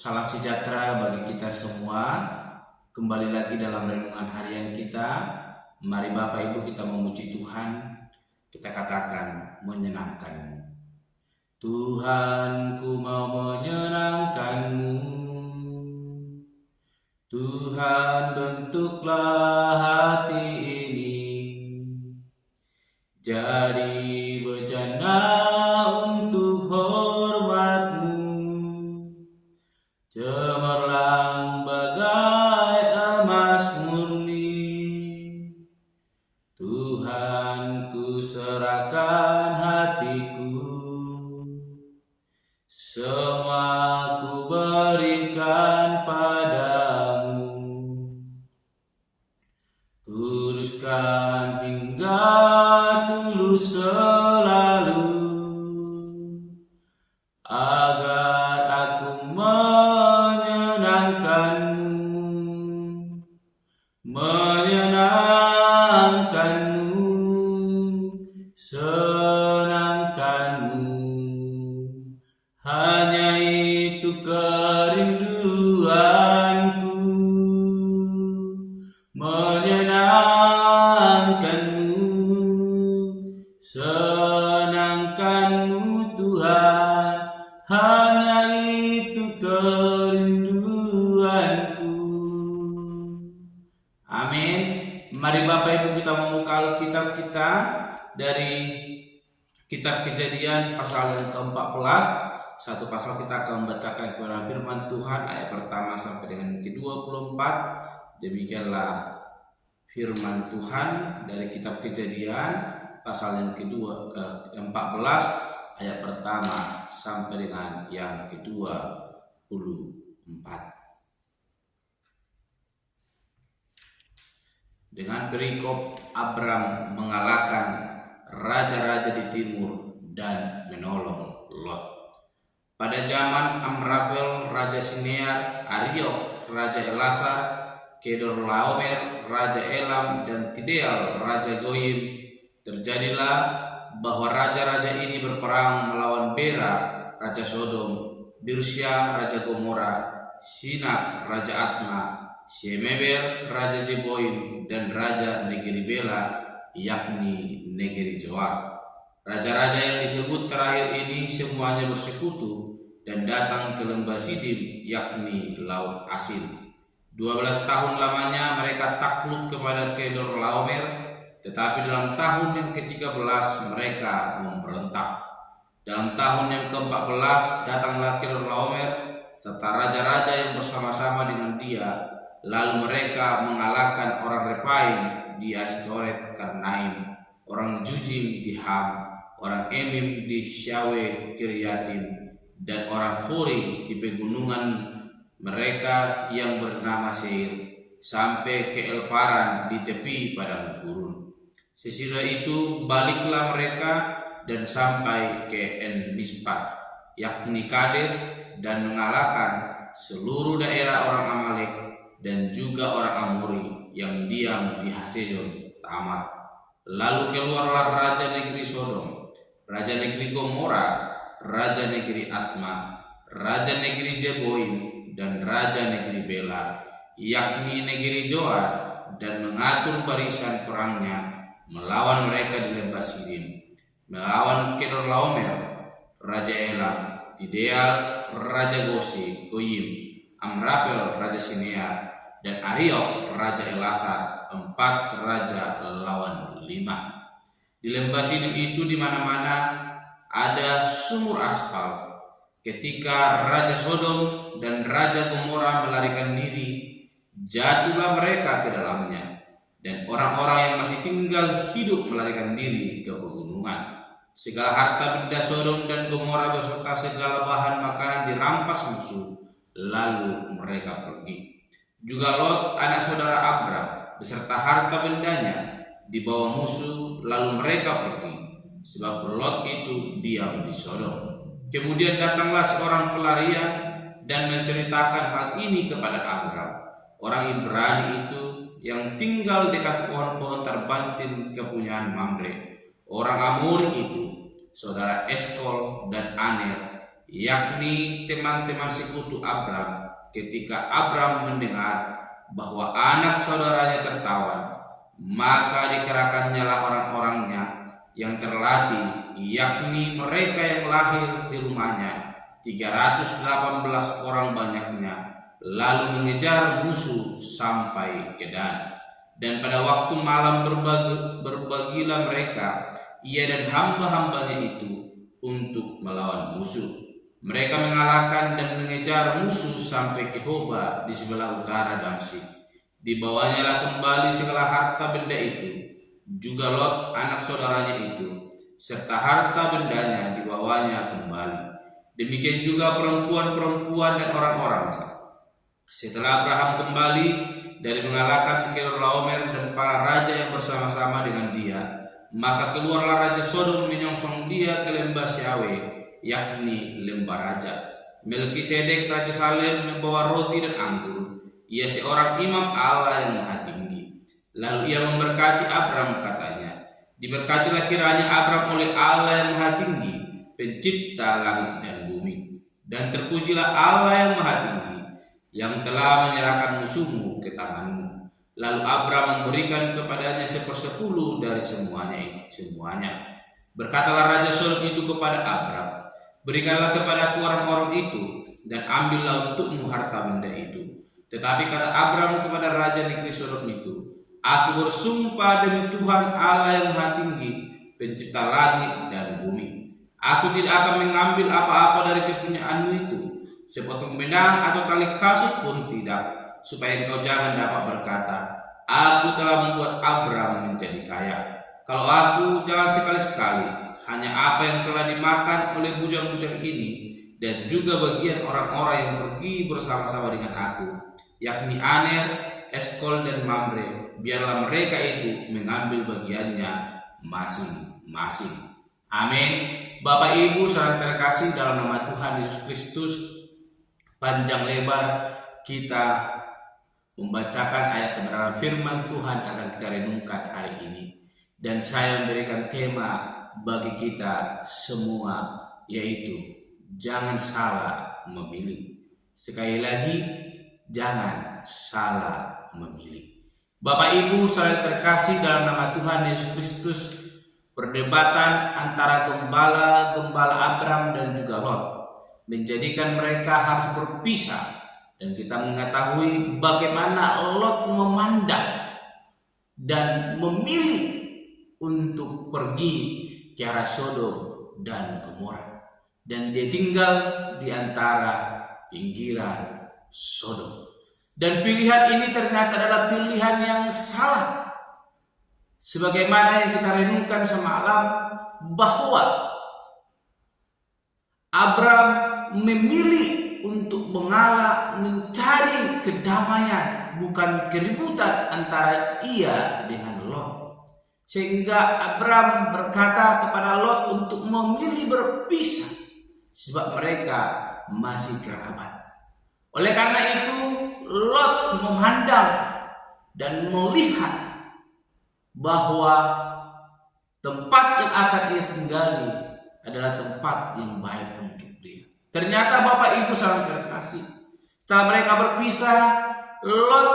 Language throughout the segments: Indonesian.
Salam sejahtera bagi kita semua. Kembali lagi dalam renungan harian kita. Mari Bapak Ibu kita memuji Tuhan. Kita katakan menyenangkan. Tuhan, ku mau menyenangkan-Mu. Tuhan, bentuklah hati ini jadi bejana untuk hormat-Mu, cemerlang bagai emas murni. Tuhan, ku serahkan hatiku, semua ku berikan padamu. Kuduskan hingga tulus selalu, agar aku menyenangkan-Mu, senangkan-Mu. Hanya itu kerinduanku, menyenangkan-Mu, senangkan-Mu Tuhan. Hanya itu kerinduanku. Amin. Mari Bapak Ibu kita membuka Alkitab kita dari Kitab Kejadian pasal yang ke-14. Satu pasal kita akan membacakan kebenaran firman Tuhan ayat pertama sampai dengan ke-24. Demikianlah firman Tuhan dari Kitab Kejadian pasal yang ke-14 ayat pertama sampai dengan yang ke-24. Dengan perikop Abram mengalahkan raja-raja di timur dan menolong Lot. Pada zaman Amrafel raja Sinear, Ariok raja Elasar, Kedorlaomer raja Elam, dan Tideal raja Goyim, terjadilah bahwa raja-raja ini berperang melawan Bera raja Sodom, Birsya raja Gomora, Sinab raja Adma, Shemeber raja Jeboim, dan raja negeri Bela, yakni negeri Zoar. Raja-raja yang disebut terakhir ini semuanya bersekutu dan datang ke lembah Sidim, yakni Laut Asin. 12 tahun lamanya mereka takluk kepada Kedorlaomer, tetapi dalam tahun yang ke-13 mereka memberontak. Dalam tahun yang ke-14 datanglah Kedorlaomer serta raja-raja yang bersama-sama dengan dia. Lalu mereka mengalahkan orang Refaim di Asitoret Karnaim, orang Juzim di Ham, orang Emim di Syawe Kiryatim, dan orang Hori di pegunungan mereka yang bernama Seir, sampai ke Elparan di tepi padang gurun. Sesudah itu baliklah mereka dan sampai ke En-Mispat, yakni Kades, dan mengalahkan seluruh daerah orang Amalek dan juga orang Amori yang diam di Hasezon Tamat. Lalu keluarlah raja negeri Sodom, raja negeri Gomora, raja negeri Adma, raja negeri Zeboim, dan raja negeri Bela, yakni negeri Zoar, dan mengatur barisan perangnya melawan mereka di lembah Sidim, melawan Kedorlaomer raja Elam, Tideal raja Goyim, Amrafel raja Sinear, dan Ariok raja Elasar, 4 raja lawan 5. Di lembah Sidim itu di mana-mana ada sumur aspal. Ketika raja Sodom dan raja Gomora melarikan diri, jatuhlah mereka ke dalamnya, dan orang-orang yang masih tinggal hidup melarikan diri ke pegunungan. Segala harta benda Sodom dan Gomora beserta segala bahan makanan dirampas musuh, lalu mereka pergi. Juga Lot, anak saudara Abram, beserta harta bendanya dibawa musuh, lalu mereka pergi, sebab Lot itu diam di Sodom. Kemudian datanglah seorang pelarian dan menceritakan hal ini kepada Abram, orang Ibrani itu yang tinggal dekat pohon-pohon terbantin kepunyaan Mamre, orang Amori itu, saudara Eskol dan Aner, yakni teman-teman sekutu Abram, ketika Abram mendengar bahwa anak saudaranya tertawan, maka dikerahkannya orang-orangnya yang terlatih, yakni mereka yang lahir di rumahnya, 318 orang banyaknya, lalu mengejar musuh sampai ke Dan. Dan pada waktu malam berbagilah mereka, ia dan hamba-hambanya itu, untuk melawan musuh. Mereka mengalahkan dan mengejar musuh sampai ke Hoba di sebelah utara Damsyik. Dibawanya lah kembali segala harta benda itu, juga Lot anak saudaranya itu, serta harta bendanya dibawanya kembali. Demikian juga perempuan-perempuan dan orang-orangnya. Setelah Abraham kembali dari mengalahkan Kedorlaomer dan para raja yang bersama-sama dengan dia, maka keluarlah Raja Sodom menyongsong dia ke lembah Syaweh, yakni lembah raja. Melkisedek Raja Salem membawa roti dan anggur. Ia seorang imam Allah yang maha tinggi. Lalu ia memberkati Abram, katanya, diberkatilah kiranya Abram oleh Allah yang maha tinggi, pencipta langit dan bumi. Dan terpujilah Allah yang maha tinggi, yang telah menyerahkan musuhmu ke tanganmu. Lalu Abram memberikan kepadanya 1/10 dari semuanya. Berkatalah Raja Sodom itu kepada Abram, berikanlah kepadaku orang-orang itu, dan ambillah untukmu harta benda itu. Tetapi kata Abram kepada Raja negeri Sodom itu, aku bersumpah demi Tuhan Allah yang maha tinggi, pencipta langit dan bumi, aku tidak akan mengambil apa-apa dari kepunyaanmu itu, sepotong benang atau tali kasut pun tidak, supaya engkau jangan dapat berkata, aku telah membuat Abram menjadi kaya. Kalau aku, jangan sekali-sekali, hanya apa yang telah dimakan oleh bujang-bujang ini, dan juga bagian orang-orang yang pergi bersama-sama dengan aku, yakni Aner, Eskol, dan Mamre, biarlah mereka itu mengambil bagiannya masing-masing. Amin. Bapak Ibu saudara terkasih dalam nama Tuhan Yesus Kristus, panjang lebar kita membacakan ayat kebenaran firman Tuhan akan kita renungkan hari ini. Dan saya memberikan tema bagi kita semua, yaitu jangan salah memilih. Sekali lagi, jangan salah memilih. Bapak Ibu saudara terkasih dalam nama Tuhan Yesus Kristus, perdebatan antara gembala Abram dan juga Lot menjadikan mereka harus berpisah. Dan kita mengetahui bagaimana Lot memandang dan memilih untuk pergi ke arah Sodom dan Gomora, dan dia tinggal di antara pinggiran Sodom. Dan pilihan ini ternyata adalah pilihan yang salah. Sebagaimana yang kita renungkan semalam, bahwa Abram memilih untuk mengalah, mencari kedamaian, bukan keributan antara ia dengan Lot. Sehingga Abram berkata kepada Lot untuk memilih berpisah, sebab mereka masih kerabat. Oleh karena itu, Lot memandang dan melihat bahwa tempat yang akan ia tinggali adalah tempat yang baik untuk dia. Ternyata Bapak Ibu saudara terkasih, setelah mereka berpisah, Lot,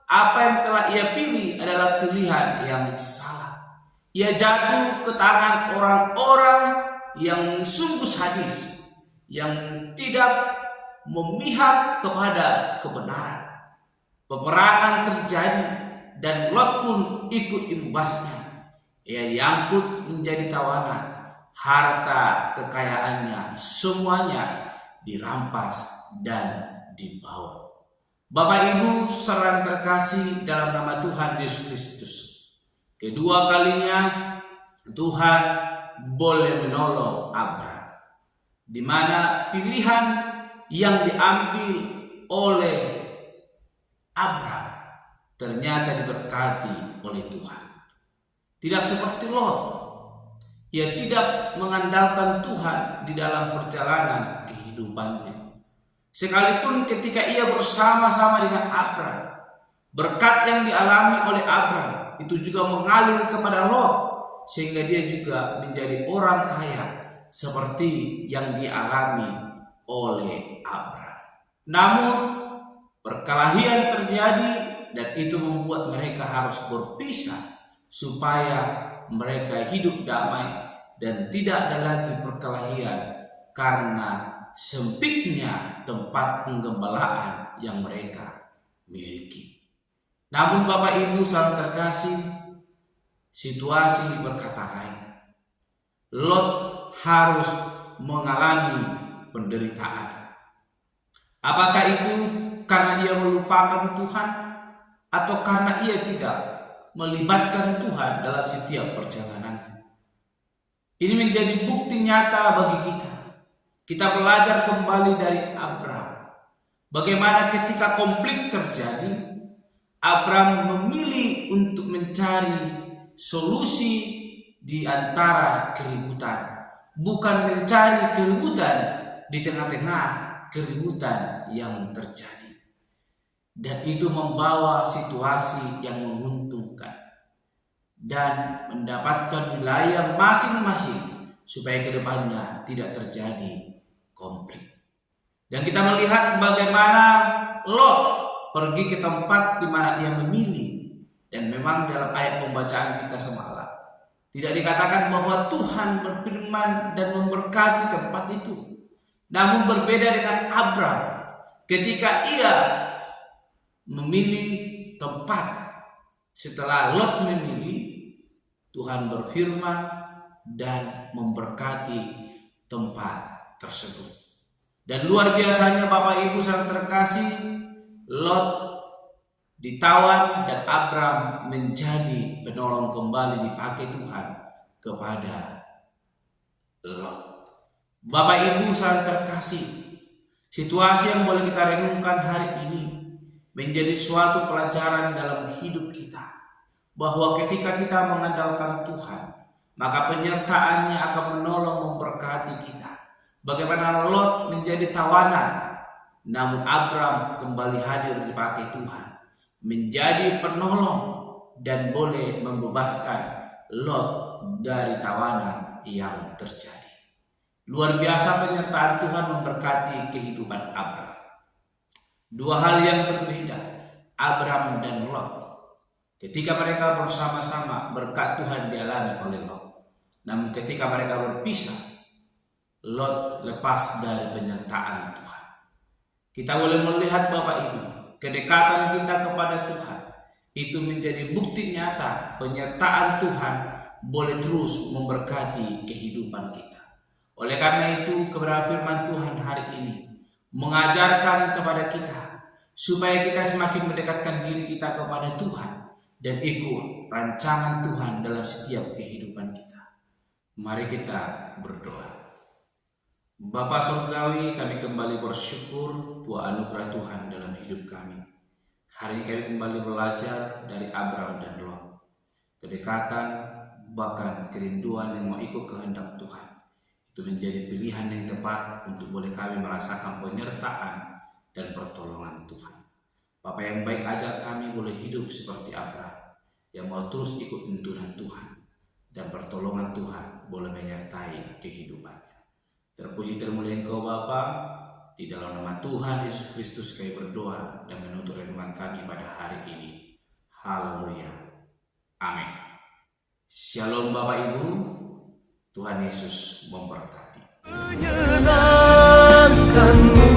apa yang telah ia pilih adalah pilihan yang salah. Ia jatuh ke tangan orang-orang yang sungguh sadis, yang tidak memihak kepada kebenaran. Peperangan terjadi dan Lot pun ikut imbasnya. Ia diangkut menjadi tawanan. Harta kekayaannya semuanya dirampas dan dibawa. Bapak Ibu saudara terkasih dalam nama Tuhan Yesus Kristus, kedua kalinya Tuhan boleh menolong Abram, di mana pilihan yang diambil oleh Abram ternyata diberkati oleh Tuhan. Tidak seperti Lot, ia tidak mengandalkan Tuhan di dalam perjalanan kehidupannya. Sekalipun ketika ia bersama-sama dengan Abram, berkat yang dialami oleh Abram itu juga mengalir kepada Lot, sehingga dia juga menjadi orang kaya seperti yang dialami oleh Abram. Namun perkelahian terjadi dan itu membuat mereka harus berpisah supaya mereka hidup damai dan tidak ada lagi perkelahian karena sempitnya tempat penggembalaan yang mereka miliki. Namun Bapak Ibu saudara terkasih, situasi berkata lain. Lot harus mengalami penderitaan. Apakah itu karena ia melupakan Tuhan atau karena ia tidak melibatkan Tuhan dalam setiap perjalanan? Ini menjadi bukti nyata bagi kita. Kita belajar kembali dari Abram. Bagaimana ketika konflik terjadi, Abram memilih untuk mencari solusi di antara keributan, bukan mencari keributan di tengah-tengah keributan yang terjadi. Dan itu membawa situasi yang menguntungkan dan mendapatkan wilayah masing-masing supaya kedepannya tidak terjadi konflik. Dan kita melihat bagaimana Lot pergi ke tempat di mana ia memilih. Dan memang dalam ayat pembacaan kita semalam tidak dikatakan bahwa Tuhan berfirman dan memberkati tempat itu. Namun berbeda dengan Abram ketika ia memilih tempat. Setelah Lot memilih, Tuhan berfirman dan memberkati tempat tersebut. Dan luar biasanya Bapak Ibu saudara terkasih, Lot ditawan dan Abram menjadi penolong kembali dipakai Tuhan kepada Lot. Bapak Ibu saudara terkasih, situasi yang boleh kita renungkan hari ini menjadi suatu pelajaran dalam hidup kita, bahwa ketika kita mengandalkan Tuhan, maka penyertaannya akan menolong memberkati kita. Bagaimana Lot menjadi tawanan, namun Abram kembali hadir dipakai Tuhan menjadi penolong dan boleh membebaskan Lot dari tawanan yang terjadi. Luar biasa penyertaan Tuhan memberkati kehidupan Abram. Dua hal yang berbeda, Abram dan Lot. Ketika mereka bersama-sama, berkat Tuhan dialami oleh Lot. Namun ketika mereka berpisah, Lot lepas dari penyertaan Tuhan. Kita boleh melihat Bapak Ibu, kedekatan kita kepada Tuhan itu menjadi bukti nyata penyertaan Tuhan boleh terus memberkati kehidupan kita. Oleh karena itu, kebenaran firman Tuhan hari ini mengajarkan kepada kita supaya kita semakin mendekatkan diri kita kepada Tuhan dan ikut rancangan Tuhan dalam setiap kehidupan kita. Mari kita berdoa. Bapa Surgawi, kami kembali bersyukur buat anugerah Tuhan dalam hidup kami. Hari ini kami kembali belajar dari Abram dan Lot. Kedekatan, bahkan kerinduan yang mau ikut kehendak Tuhan. Itu menjadi pilihan yang tepat untuk boleh kami merasakan penyertaan dan pertolongan Tuhan. Bapa yang baik, ajar kami boleh hidup seperti Abram, yang mau terus ikut tuntunan Tuhan. Dan pertolongan Tuhan boleh menyertai kehidupannya. Terpuji termulia Engkau Bapa, di dalam nama Tuhan Yesus Kristus kami berdoa dan menutup renungan kami pada hari ini. Haleluya. Amin. Shalom Bapak Ibu, Tuhan Yesus memberkati. Menyenangkanmu